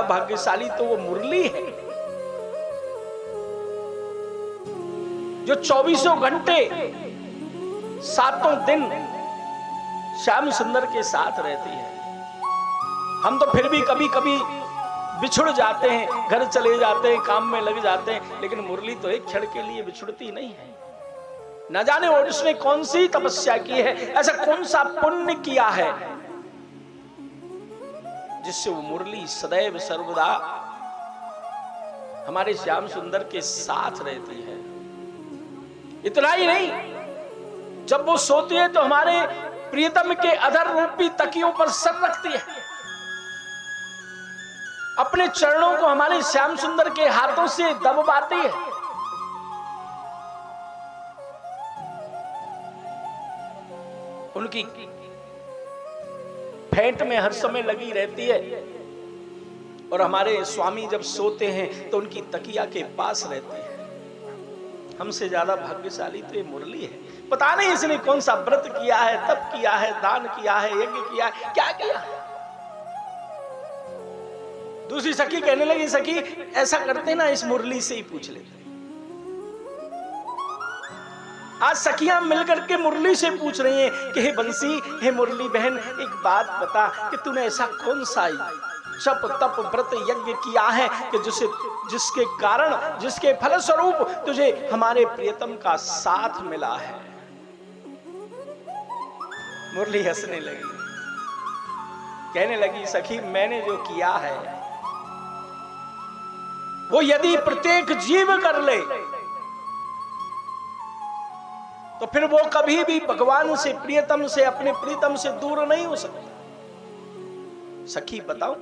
भाग्यशाली तो वो मुरली है, जो 24 घंटे 7 दिन श्याम सुंदर के साथ रहती है। हम तो फिर भी कभी कभी बिछुड़ जाते हैं, घर चले जाते हैं, काम में लग जाते हैं, लेकिन मुरली तो एक क्षण के लिए बिछुड़ती नहीं है। न जाने और उसने कौन सी तपस्या की है, ऐसा कौन सा पुण्य किया है जिससे वो मुरली सदैव सर्वदा हमारे श्याम सुंदर के साथ रहती है। इतना ही नहीं, जब वो सोती है तो हमारे प्रियतम के अधर रूपी तकियों पर सर रखती है, अपने चरणों को हमारे श्याम सुंदर के हाथों से दबवाती है। उनकी फेंट में हर समय लगी रहती है और हमारे स्वामी जब सोते हैं तो उनकी तकिया के पास रहती है। हमसे ज्यादा भाग्यशाली तो ये मुरली है। पता नहीं इसने कौन सा व्रत किया है, तप किया है, दान किया है, यज्ञ किया है, क्या किया है। दूसरी सखी कहने लगी, सखी ऐसा करते ना, इस मुरली से ही पूछ लेते। आज सखियां मिलकर के मुरली से पूछ रही हैं कि हे बंसी, हे मुरली बहन, एक बात बता कि तूने ऐसा कौन सा जप तप व्रत यज्ञ किया है कि जिसके कारण, जिसके फलस्वरूप तुझे हमारे प्रियतम का साथ मिला है। मुरली हंसने लगी, कहने लगी, सखी मैंने जो किया है वो यदि प्रत्येक जीव कर ले तो फिर वो कभी भी भगवान से, प्रियतम से, अपने प्रियतम से दूर नहीं हो सकता। सखी बताओ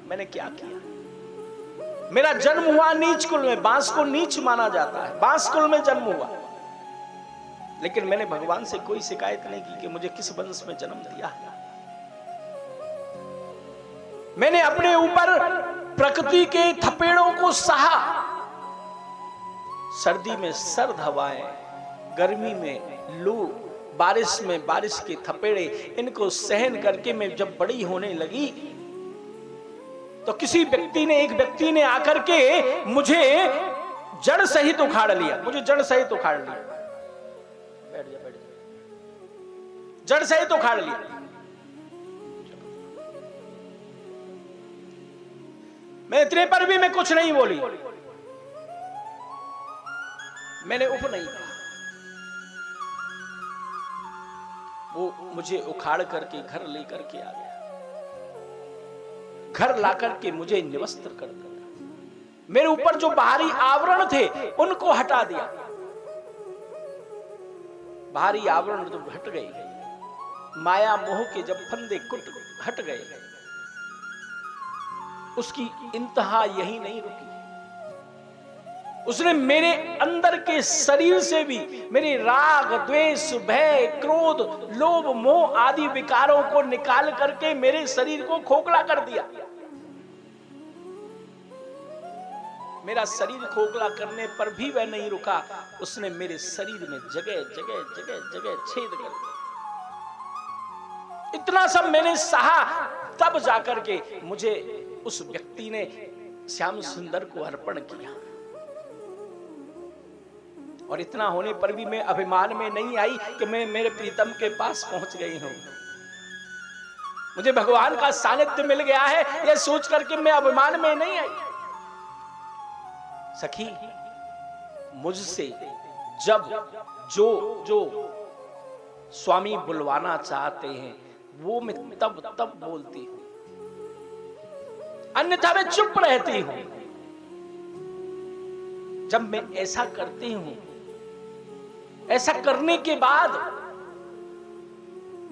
मैंने क्या किया। मेरा जन्म हुआ नीच कुल में, बांस को नीच माना जाता है, बांस कुल में जन्म हुआ, लेकिन मैंने भगवान से कोई शिकायत नहीं की कि मुझे किस वंश में जन्म दिया है। मैंने अपने ऊपर प्रकृति के थपेड़ों को सहा। सर्दी में सर्द हवाएं, गर्मी में लू, बारिश में बारिश के थपेड़े, इनको सहन करके मैं जब बड़ी होने लगी तो किसी व्यक्ति ने, एक व्यक्ति ने आकर के मुझे जड़ सहित उखाड़ लिया, मुझे जड़ सहित उखाड़ लिया। बैठ जा, बैठ जा। जड़ सहित उखाड़ लिया। मैं इतने पर भी मैं कुछ नहीं बोली, मैंने उफ नहीं कहा। वो मुझे उखाड़ करके घर लेकर के आ गया, घर लाकर के मुझे निवस्त्र कर दिया। मेरे ऊपर जो बाहरी आवरण थे उनको हटा दिया। बाहरी आवरण जब हट गए, माया मोह के जब फंदे कुट हट गए, उसकी इंतहा यही नहीं रुकी। उसने मेरे अंदर के शरीर से भी मेरे राग, द्वेष, भय, क्रोध, लोभ, मोह आदि विकारों को निकाल करके मेरे शरीर को खोखला कर दिया। मेरा शरीर खोखला करने पर भी वह नहीं रुका, उसने मेरे शरीर में जगह जगह जगह जगह छेद कर दिया। इतना सब मैंने सहा, तब जाकर के मुझे उस व्यक्ति ने श्याम सुंदर को अर्पण किया। और इतना होने पर भी मैं अभिमान में नहीं आई कि मैं मेरे प्रीतम के पास पहुंच गई हूं, मुझे भगवान का सानिध्य मिल गया है, यह सोच करके मैं अभिमान में नहीं आई। सखी, मुझसे जब जो जो स्वामी बुलवाना चाहते हैं वो मैं तब तब बोलती हूं, अन्यथा मैं चुप रहती हूं। जब मैं ऐसा करती हूं, ऐसा करने के बाद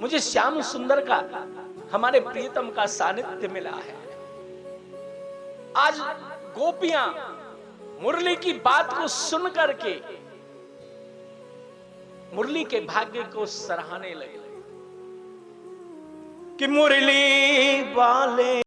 मुझे श्याम सुंदर का, हमारे प्रियतम का सानिध्य मिला है। आज गोपियां मुरली की बात को सुन करके मुरली के भाग्य को सराहने लगे कि मुरली वाले